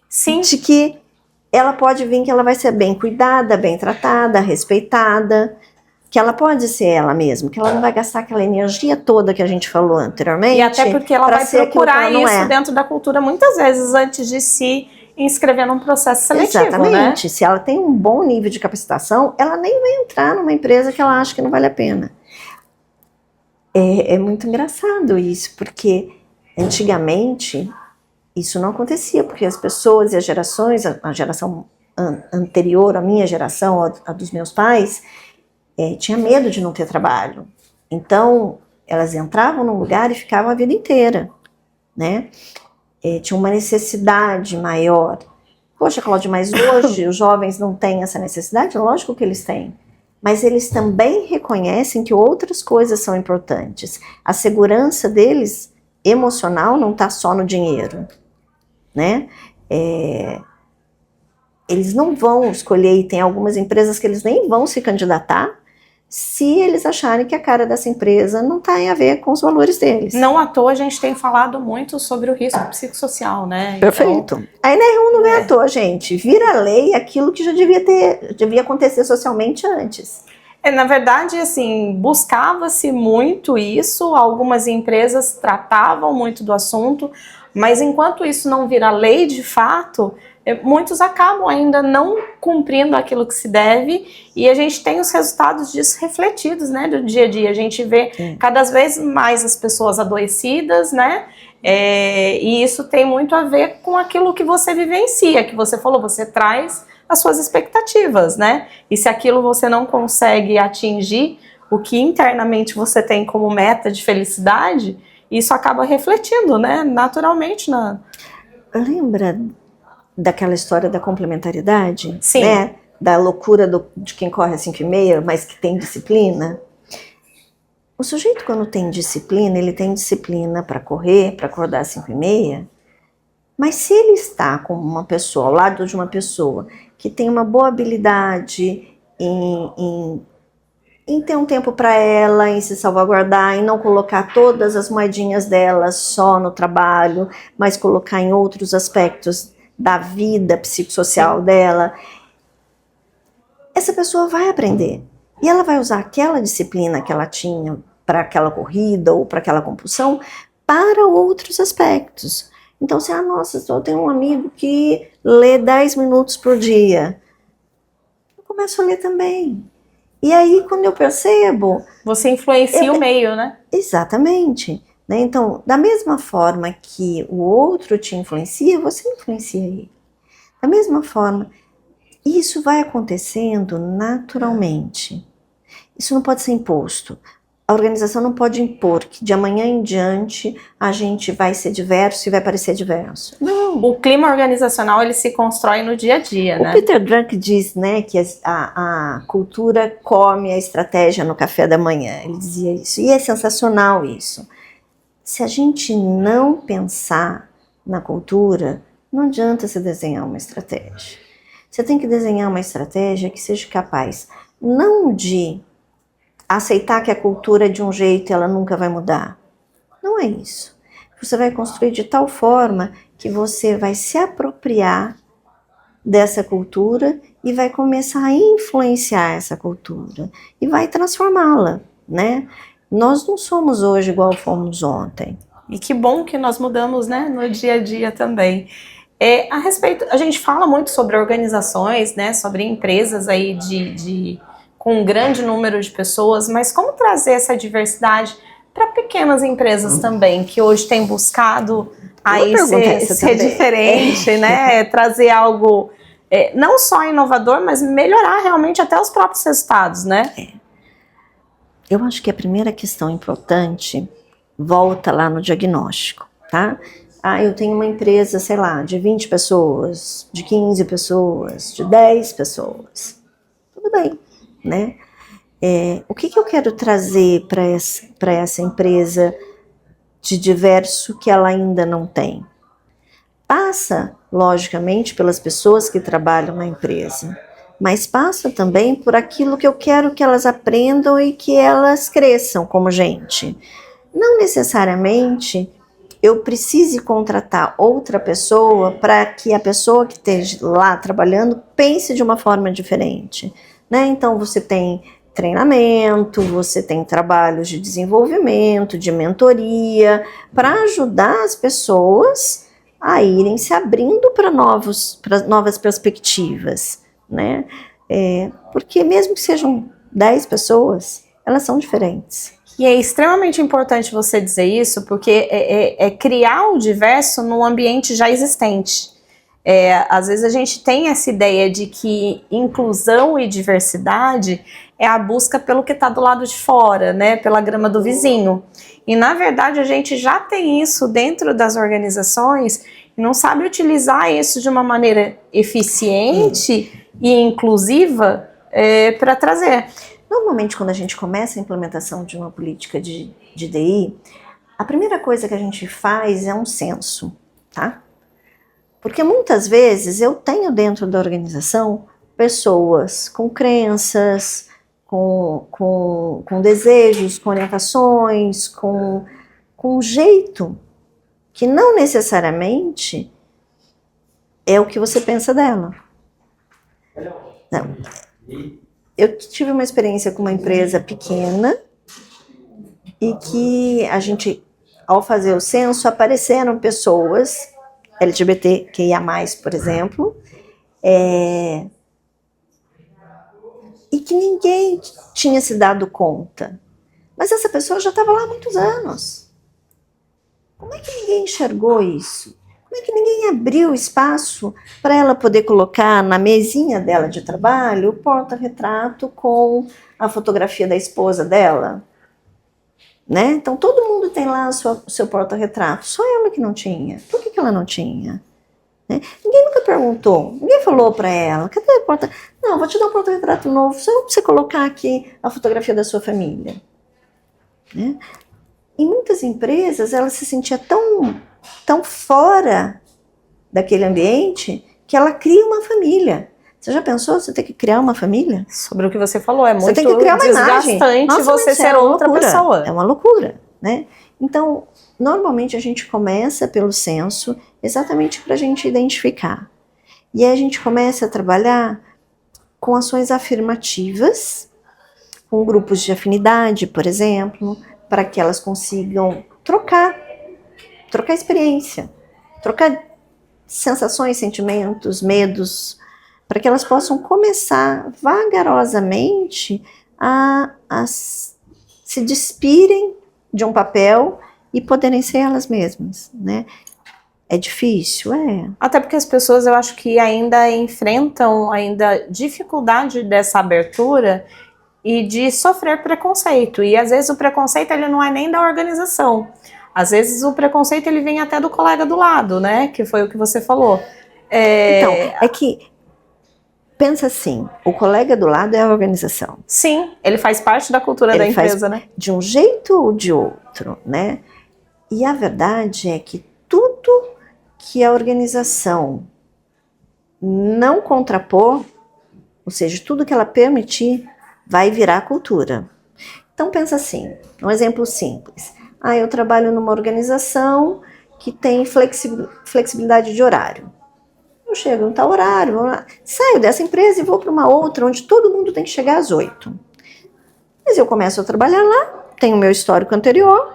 Sim. De que ela pode vir, que ela vai ser bem cuidada, bem tratada, respeitada, que ela pode ser ela mesma, que ela não vai gastar aquela energia toda que a gente falou anteriormente. E até porque ela vai procurar isso dentro da cultura muitas vezes antes de se inscrever num processo seletivo. Exatamente. Né? Se ela tem um bom nível de capacitação, ela nem vai entrar numa empresa que ela acha que não vale a pena. É muito engraçado isso, porque antigamente isso não acontecia, porque as pessoas e as gerações, a geração anterior, a minha geração, a dos meus pais, tinha medo de não ter trabalho. Então, elas entravam num lugar e ficavam a vida inteira, né? Tinha uma necessidade maior. Poxa, Cláudia, mas hoje os jovens não têm essa necessidade? Lógico que eles têm. Mas eles também reconhecem que outras coisas são importantes. A segurança deles, emocional, não está só no dinheiro, né? Eles não vão escolher, e tem algumas empresas que eles nem vão se candidatar se eles acharem que a cara dessa empresa não tem a ver com os valores deles. Não à toa a gente tem falado muito sobre o risco psicossocial, né? Perfeito. Então, a NR1 não é à toa, gente. Vira lei aquilo que já devia acontecer socialmente antes. Na verdade, assim, buscava-se muito isso, algumas empresas tratavam muito do assunto, mas enquanto isso não vira lei de fato, muitos acabam ainda não cumprindo aquilo que se deve, e a gente tem os resultados disso refletidos, né, do dia a dia. A gente vê cada vez mais as pessoas adoecidas, né, e isso tem muito a ver com aquilo que você vivencia, que você falou, você traz as suas expectativas, né, e se aquilo você não consegue atingir, o que internamente você tem como meta de felicidade, isso acaba refletindo, né, naturalmente Lembra daquela história da complementariedade? Sim. Né? Da loucura de quem corre às 5h30, mas que tem disciplina? O sujeito, quando tem disciplina, ele tem disciplina para correr, para acordar às 5h30, mas se ele está com uma pessoa, ao lado de uma pessoa que tem uma boa habilidade em ter um tempo para ela, em se salvaguardar, em não colocar todas as moedinhas dela só no trabalho, mas colocar em outros aspectos da vida psicossocial dela, essa pessoa vai aprender. E ela vai usar aquela disciplina que ela tinha para aquela corrida ou para aquela compulsão para outros aspectos. Então, se nossa, eu tenho um amigo que lê 10 minutos por dia, eu começo a ler também. E aí, quando eu percebo... Você influencia o meio, né? Exatamente. Né? Então, da mesma forma que o outro te influencia, você influencia ele. Da mesma forma, isso vai acontecendo naturalmente. Isso não pode ser imposto. A organização não pode impor que de amanhã em diante a gente vai ser diverso e vai parecer diverso. Não. O clima organizacional, ele se constrói no dia a dia, né? O Peter Drucker diz, né, que a cultura come a estratégia no café da manhã. Ele dizia isso. E é sensacional isso. Se a gente não pensar na cultura, não adianta você desenhar uma estratégia. Você tem que desenhar uma estratégia que seja capaz, não de aceitar que a cultura é de um jeito e ela nunca vai mudar. Não é isso. Você vai construir de tal forma que você vai se apropriar dessa cultura e vai começar a influenciar essa cultura e vai transformá-la, né? Nós não somos hoje igual fomos ontem. E que bom que nós mudamos, né, no dia a dia também. A respeito, a gente fala muito sobre organizações, né, sobre empresas aí com um grande número de pessoas, mas como trazer essa diversidade para pequenas empresas também, que hoje têm buscado aí ser diferente, né, trazer algo não só inovador, mas melhorar realmente até os próprios resultados, né? Eu acho que a primeira questão importante volta lá no diagnóstico, tá? Eu tenho uma empresa, sei lá, de 20 pessoas, de 15 pessoas, de 10 pessoas. Tudo bem, né? O que eu quero trazer para essa empresa de diverso que ela ainda não tem? Passa, logicamente, pelas pessoas que trabalham na empresa, mas passa também por aquilo que eu quero que elas aprendam e que elas cresçam como gente. Não necessariamente eu precise contratar outra pessoa para que a pessoa que esteja lá trabalhando pense de uma forma diferente, né? Então você tem treinamento, você tem trabalhos de desenvolvimento, de mentoria, para ajudar as pessoas a irem se abrindo para novas perspectivas, né? Porque mesmo que sejam 10 pessoas, elas são diferentes. E é extremamente importante você dizer isso, porque é criar o diverso num ambiente já existente. Às vezes a gente tem essa ideia de que inclusão e diversidade é a busca pelo que está do lado de fora, né, pela grama do vizinho. E na verdade a gente já tem isso dentro das organizações e não sabe utilizar isso de uma maneira eficiente e inclusiva para trazer. Normalmente, quando a gente começa a implementação de uma política de DI, a primeira coisa que a gente faz é um censo, tá? Porque muitas vezes eu tenho dentro da organização pessoas com crenças, com desejos, com orientações, com um jeito que não necessariamente é o que você pensa dela. Não. Eu tive uma experiência com uma empresa pequena e que a gente, ao fazer o censo, apareceram pessoas LGBTQIA+, por exemplo, e que ninguém tinha se dado conta. Mas essa pessoa já estava lá há muitos anos. Como é que ninguém enxergou isso? Como é que ninguém abriu espaço para ela poder colocar na mesinha dela de trabalho o porta-retrato com a fotografia da esposa dela? Né? Então todo mundo tem lá o seu porta-retrato, só ela que não tinha. Por que ela não tinha? Né? Ninguém nunca perguntou, ninguém falou para ela, cadê o porta-retrato? Não, vou te dar um porta-retrato novo, só para você colocar aqui a fotografia da sua família. né? Em muitas empresas, ela se sentia tão fora daquele ambiente que ela cria uma família. Você já pensou você ter que criar uma família? Sobre o que você falou, é muito Você tem que criar uma imagem. desgastante Nossa, você mas ser é uma outra loucura. pessoa. É uma loucura, né? Então, normalmente a gente começa pelo senso exatamente para a gente identificar. E aí a gente começa a trabalhar com ações afirmativas, com grupos de afinidade, por exemplo, para que elas consigam trocar experiência, trocar sensações, sentimentos, medos, para que elas possam começar vagarosamente a se despirem de um papel e poderem ser elas mesmas, né? É difícil? É. Até porque as pessoas, eu acho que ainda enfrentam dificuldade dessa abertura e de sofrer preconceito. E às vezes o preconceito ele não é nem da organização. Às vezes o preconceito ele vem até do colega do lado, né? Que foi o que você falou. Então, é que pensa assim, o colega do lado é a organização. Sim, ele faz parte da cultura da empresa, né? De um jeito ou de outro, né? E a verdade é que tudo que a organização não contrapor, ou seja, tudo que ela permitir, vai virar cultura. Então pensa assim, um exemplo simples. Eu trabalho numa organização que tem flexibilidade de horário. Eu chego em tal horário, saio dessa empresa e vou para uma outra onde todo mundo tem que chegar às 8. Mas eu começo a trabalhar lá, tenho o meu histórico anterior,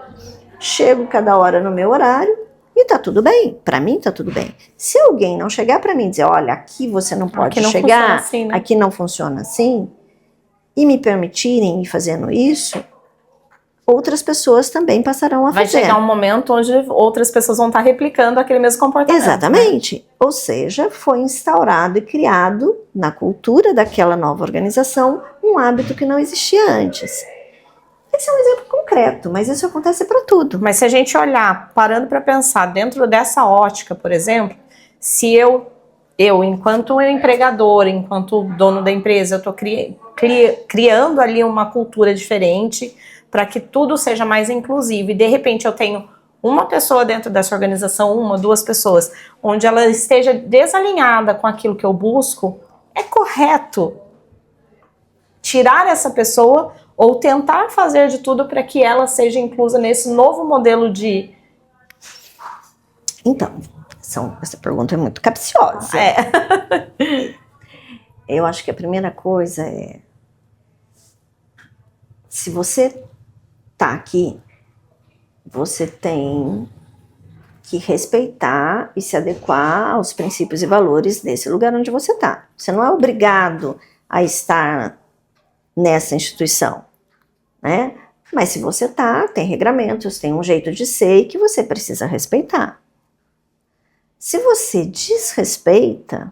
chego cada hora no meu horário e tá tudo bem. Para mim tá tudo bem. Se alguém não chegar para mim e dizer, olha, aqui você não pode chegar, assim, né? Aqui não funciona assim, e me permitirem ir fazendo isso, outras pessoas também passarão a fazer. Vai chegar um momento onde outras pessoas vão estar replicando aquele mesmo comportamento. Exatamente. Né? Ou seja, foi instaurado e criado na cultura daquela nova organização um hábito que não existia antes. Esse é um exemplo concreto, mas isso acontece para tudo. Mas se a gente olhar, parando para pensar dentro dessa ótica, por exemplo, se eu enquanto empregador, enquanto dono da empresa, eu estou criando ali uma cultura diferente para que tudo seja mais inclusivo e de repente eu tenho uma pessoa dentro dessa organização, uma, duas pessoas, onde ela esteja desalinhada com aquilo que eu busco, é correto tirar essa pessoa ou tentar fazer de tudo para que ela seja inclusa nesse novo modelo de... Então, essa pergunta é muito capciosa. Eu acho que a primeira coisa é, se você tá aqui, você tem que respeitar e se adequar aos princípios e valores desse lugar onde você tá. Você não é obrigado a estar nessa instituição, né? Mas se você tá, tem regramentos, tem um jeito de ser que você precisa respeitar. Se você desrespeita,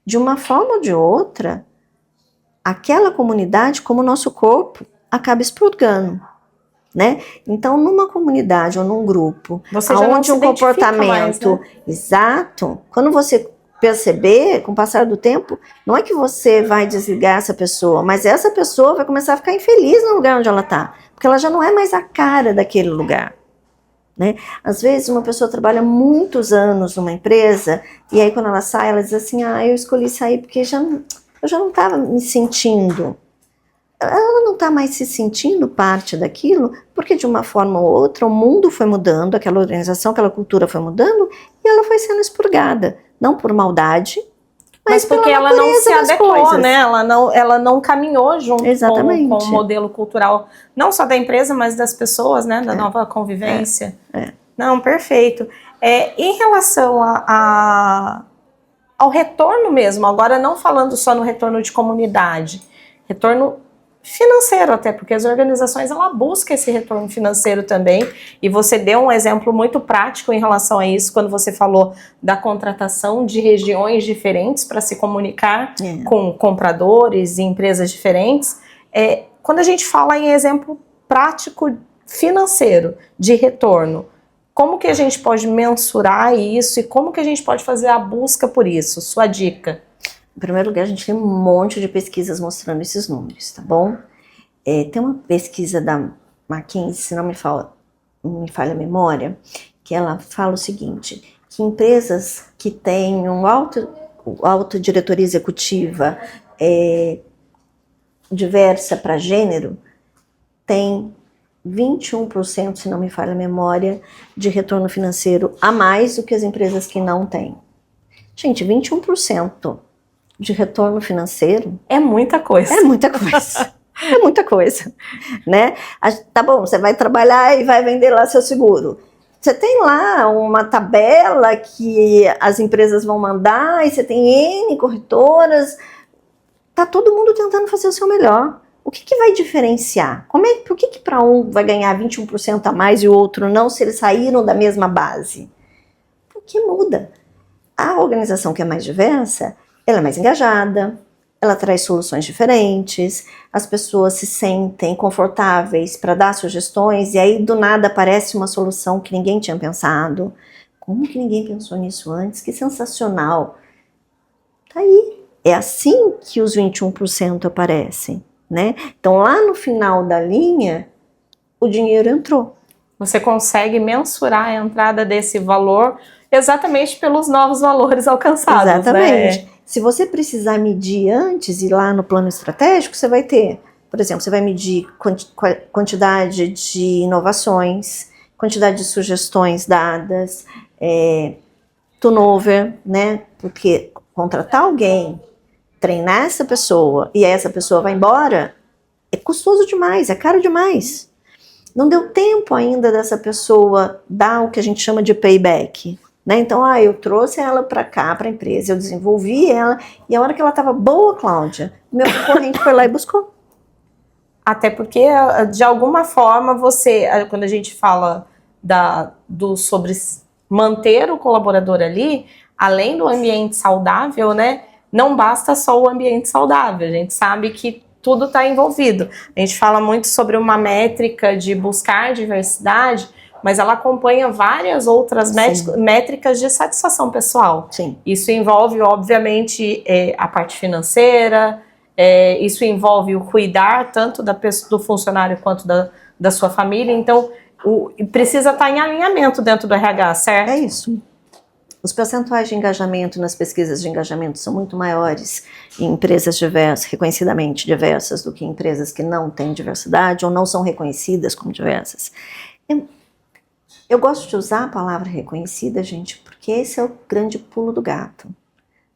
de uma forma ou de outra, aquela comunidade, como o nosso corpo, acaba expurgando, né? Então, numa comunidade ou num grupo, onde um comportamento mais, né? Exato, quando você perceber, com o passar do tempo, não é que você vai desligar essa pessoa, mas essa pessoa vai começar a ficar infeliz no lugar onde ela está, porque ela já não é mais a cara daquele lugar. Né? Às vezes uma pessoa trabalha muitos anos numa empresa e aí quando ela sai, ela diz assim, eu escolhi sair porque eu já não estava me sentindo. Ela não está mais se sentindo parte daquilo porque de uma forma ou outra o mundo foi mudando, aquela organização, aquela cultura foi mudando e ela foi sendo expurgada, não por maldade, mas porque ela não se adequou, né? Ela não caminhou junto com o modelo cultural, não só da empresa, mas das pessoas, né? Da nova convivência. Não, perfeito. Em relação ao retorno mesmo, agora não falando só no retorno de comunidade, retorno financeiro até, porque as organizações ela busca esse retorno financeiro também, e você deu um exemplo muito prático em relação a isso, quando você falou da contratação de regiões diferentes para se comunicar com compradores e empresas diferentes. Quando a gente fala em exemplo prático financeiro de retorno, como que a gente pode mensurar isso e como que a gente pode fazer a busca por isso? Sua dica. Em primeiro lugar, a gente tem um monte de pesquisas mostrando esses números, tá bom? Tem uma pesquisa da McKinsey, se não me falha a memória, que ela fala o seguinte, que empresas que têm alta diretoria executiva diversa para gênero, tem 21%, se não me falha a memória, de retorno financeiro a mais do que as empresas que não têm. Gente, 21% de retorno financeiro É muita coisa. é muita coisa. É muita coisa, né? Tá bom, você vai trabalhar e vai vender lá seu seguro. Você tem lá uma tabela que as empresas vão mandar e você tem N corretoras. Tá todo mundo tentando fazer o seu melhor. O que vai diferenciar? Por que para um vai ganhar 21% a mais e o outro não, se eles saíram da mesma base? Porque muda. A organização que é mais diversa, ela é mais engajada, ela traz soluções diferentes, as pessoas se sentem confortáveis para dar sugestões e aí do nada aparece uma solução que ninguém tinha pensado. Como que ninguém pensou nisso antes? Que sensacional! Tá aí. É assim que os 21% aparecem, né? Então lá no final da linha, o dinheiro entrou. Você consegue mensurar a entrada desse valor exatamente pelos novos valores alcançados. Exatamente. Né? Se você precisar medir antes, ir lá no plano estratégico, você vai ter, por exemplo, você vai medir quantidade de inovações, quantidade de sugestões dadas, turnover, né? Porque contratar alguém, treinar essa pessoa e essa pessoa vai embora, é custoso demais, é caro demais. Não deu tempo ainda dessa pessoa dar o que a gente chama de payback. Né? Então, eu trouxe ela para cá, para a empresa, eu desenvolvi ela, e a hora que ela estava boa, Cláudia, meu concorrente foi lá e buscou. Até porque, de alguma forma, quando a gente fala sobre manter o colaborador ali, além do ambiente saudável, né, não basta só o ambiente saudável, a gente sabe que tudo está envolvido. A gente fala muito sobre uma métrica de buscar diversidade, mas ela acompanha várias outras métricas de satisfação pessoal. Sim. Isso envolve, obviamente, a parte financeira, isso envolve o cuidar tanto do funcionário quanto da sua família. Então, precisa estar em alinhamento dentro do RH, certo? É isso. Os percentuais de engajamento nas pesquisas de engajamento são muito maiores em empresas diversas, reconhecidamente diversas, do que em empresas que não têm diversidade ou não são reconhecidas como diversas. Eu gosto de usar a palavra reconhecida, gente, porque esse é o grande pulo do gato,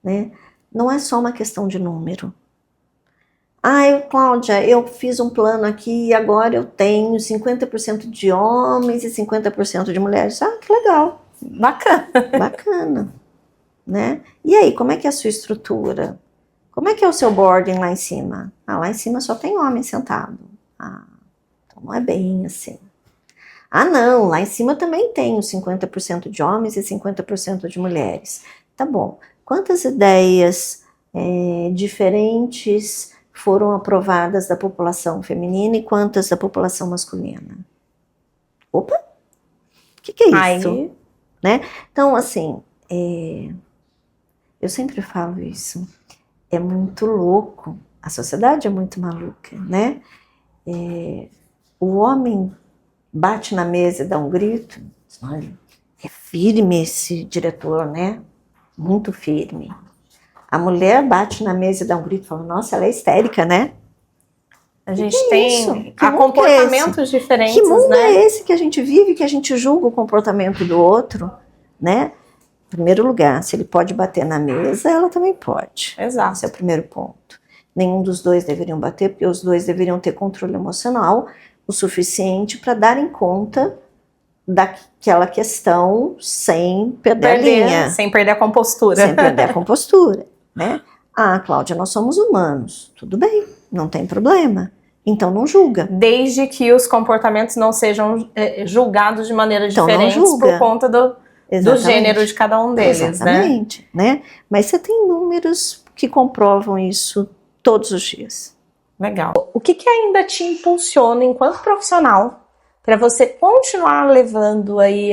né? Não é só uma questão de número. Cláudia, eu fiz um plano aqui e agora eu tenho 50% de homens e 50% de mulheres. Que legal. Bacana. Bacana, né? E aí, como é que é a sua estrutura? Como é que é o seu boarding lá em cima? Lá em cima só tem homem sentado. Então não é bem assim. Não, lá em cima também tem os 50% de homens e 50% de mulheres. Tá bom. Quantas ideias diferentes foram aprovadas da população feminina e quantas da população masculina? Opa! O que é isso? Né? Então, assim, eu sempre falo isso. É muito louco. A sociedade é muito maluca, né? O homem bate na mesa e dá um grito. Olha, é firme esse diretor, né? Muito firme. A mulher bate na mesa e dá um grito e fala, nossa, ela é histérica, né? A gente tem comportamentos diferentes, que mundo né? é esse que a gente vive, que a gente julga o comportamento do outro, né? Em primeiro lugar, se ele pode bater na mesa, ela também pode. Exato. Esse é o primeiro ponto. Nenhum dos dois deveriam bater, porque os dois deveriam ter controle emocional o suficiente para darem conta daquela questão sem perder a linha. Sem perder a compostura. Sem perder a compostura, né? Cláudia, nós somos humanos. Tudo bem, não tem problema. Então não julga. Desde que os comportamentos não sejam julgados de maneira diferente por conta do gênero de cada um deles. Exatamente, né? Mas você tem números que comprovam isso todos os dias. Legal. O que ainda te impulsiona enquanto profissional para você continuar levando aí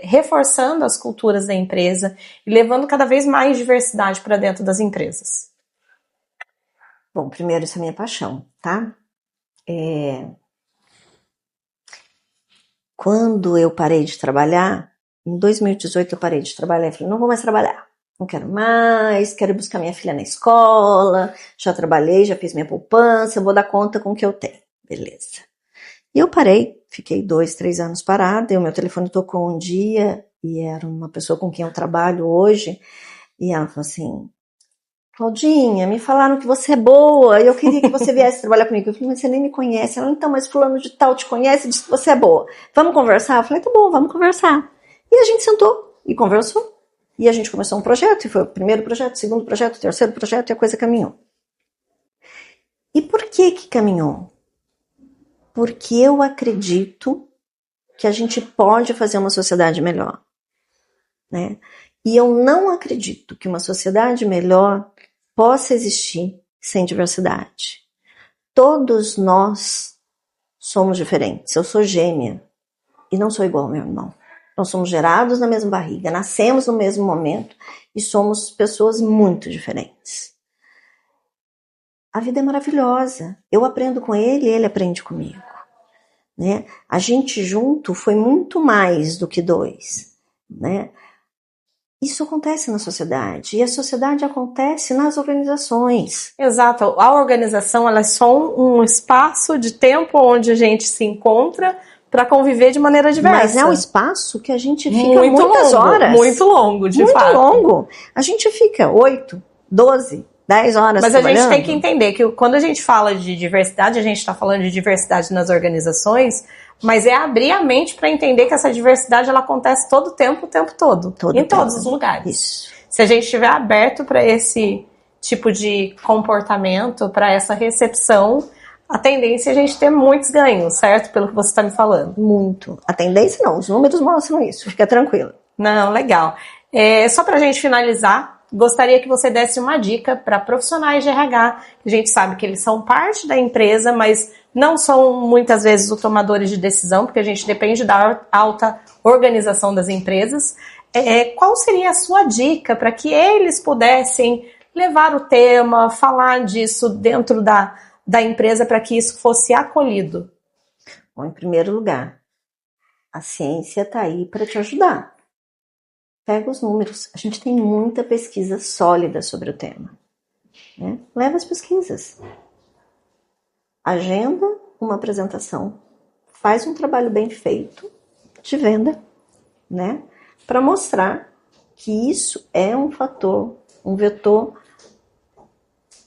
reforçando as culturas da empresa e levando cada vez mais diversidade para dentro das empresas? Bom, primeiro, isso é minha paixão, tá? Quando eu parei de trabalhar, em 2018 eu parei de trabalhar, falei, não vou mais trabalhar, não quero mais, quero buscar minha filha na escola, já trabalhei, já fiz minha poupança, eu vou dar conta com o que eu tenho, beleza. E eu parei, fiquei 2, 3 anos parada, e o meu telefone tocou um dia, e era uma pessoa com quem eu trabalho hoje, e ela falou assim, Claudinha, me falaram que você é boa, eu queria que você viesse trabalhar comigo. Eu falei, mas você nem me conhece. Ela, então, mas fulano de tal te conhece e disse que você é boa. Vamos conversar? Eu falei, tá bom, vamos conversar. E a gente sentou e conversou. E a gente começou um projeto, e foi o primeiro projeto, o segundo projeto, o terceiro projeto, e a coisa caminhou. E por que caminhou? Porque eu acredito que a gente pode fazer uma sociedade melhor, né? E eu não acredito que uma sociedade melhor possa existir sem diversidade. Todos nós somos diferentes. Eu sou gêmea e não sou igual ao meu irmão. Nós somos gerados na mesma barriga, nascemos no mesmo momento e somos pessoas muito diferentes. A vida é maravilhosa. Eu aprendo com ele e ele aprende comigo, né? A gente junto foi muito mais do que 2, né? Isso acontece na sociedade, e a sociedade acontece nas organizações. Exato, a organização ela é só um espaço de tempo onde a gente se encontra para conviver de maneira diversa. Mas é um espaço que a gente fica muitas horas. Muito longo, de muito fato. Muito longo. A gente fica 8, 12, 10 horas Mas trabalhando. A gente tem que entender que quando a gente fala de diversidade, a gente está falando de diversidade nas organizações, mas é abrir a mente para entender que essa diversidade ela acontece todo o tempo todo. Em todos os lugares. Isso. Se a gente estiver aberto para esse tipo de comportamento, para essa recepção, a tendência é a gente ter muitos ganhos, certo? Pelo que você está me falando. Muito. A tendência não, os números mostram isso, fica tranquilo. Não, legal. Só para a gente finalizar, gostaria que você desse uma dica para profissionais de RH. A gente sabe que eles são parte da empresa, mas não são muitas vezes os tomadores de decisão, porque a gente depende da alta organização das empresas. Qual seria a sua dica para que eles pudessem levar o tema, falar disso dentro da empresa para que isso fosse acolhido? Bom, em primeiro lugar, a ciência está aí para te ajudar. Pega os números. A gente tem muita pesquisa sólida sobre o tema, né? Leva as pesquisas. Agenda uma apresentação. Faz um trabalho bem feito de venda, né? Para mostrar que isso é um fator, um vetor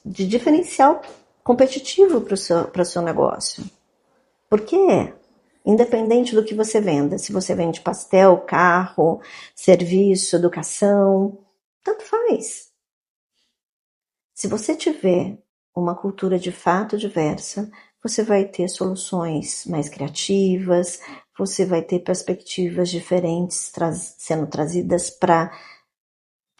de diferencial competitivo para o seu negócio. Porque independente do que você venda, se você vende pastel, carro, serviço, educação, tanto faz. Se você tiver uma cultura de fato diversa, você vai ter soluções mais criativas, você vai ter perspectivas diferentes sendo trazidas para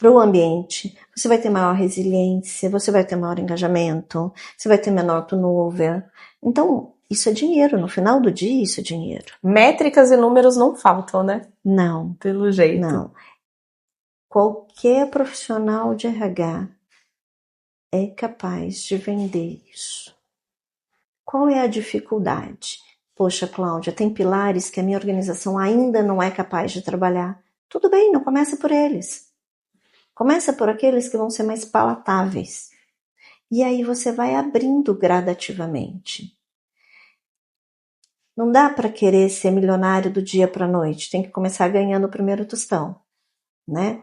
o ambiente, você vai ter maior resiliência, você vai ter maior engajamento, você vai ter menor turnover. Então, isso é dinheiro, no final do dia isso é dinheiro. Métricas e números não faltam, né? Não. Pelo jeito. Não. Qualquer profissional de RH é capaz de vender isso. Qual é a dificuldade? Poxa, Cláudia, tem pilares que a minha organização ainda não é capaz de trabalhar. Tudo bem, não começa por eles. Começa por aqueles que vão ser mais palatáveis. E aí você vai abrindo gradativamente. Não dá para querer ser milionário do dia para a noite. Tem que começar ganhando o primeiro tostão, né?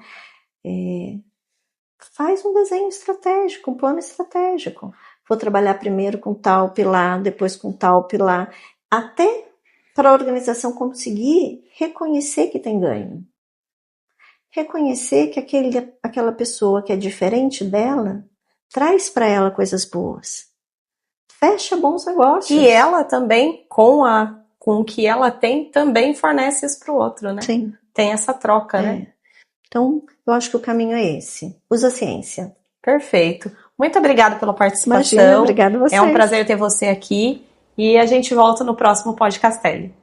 Faz um desenho estratégico, um plano estratégico. Vou trabalhar primeiro com tal pilar, depois com tal pilar, até para a organização conseguir reconhecer que tem ganho. Reconhecer que aquela pessoa que é diferente dela traz para ela coisas boas. Fecha bons negócios. E ela também, com o que ela tem, também fornece isso para o outro, né? Sim. Tem essa troca, né? Então, eu acho que o caminho é esse. Usa a ciência. Perfeito. Muito obrigada pela participação. Imagina, obrigada a vocês. É um prazer ter você aqui. E a gente volta no próximo Podcastelli.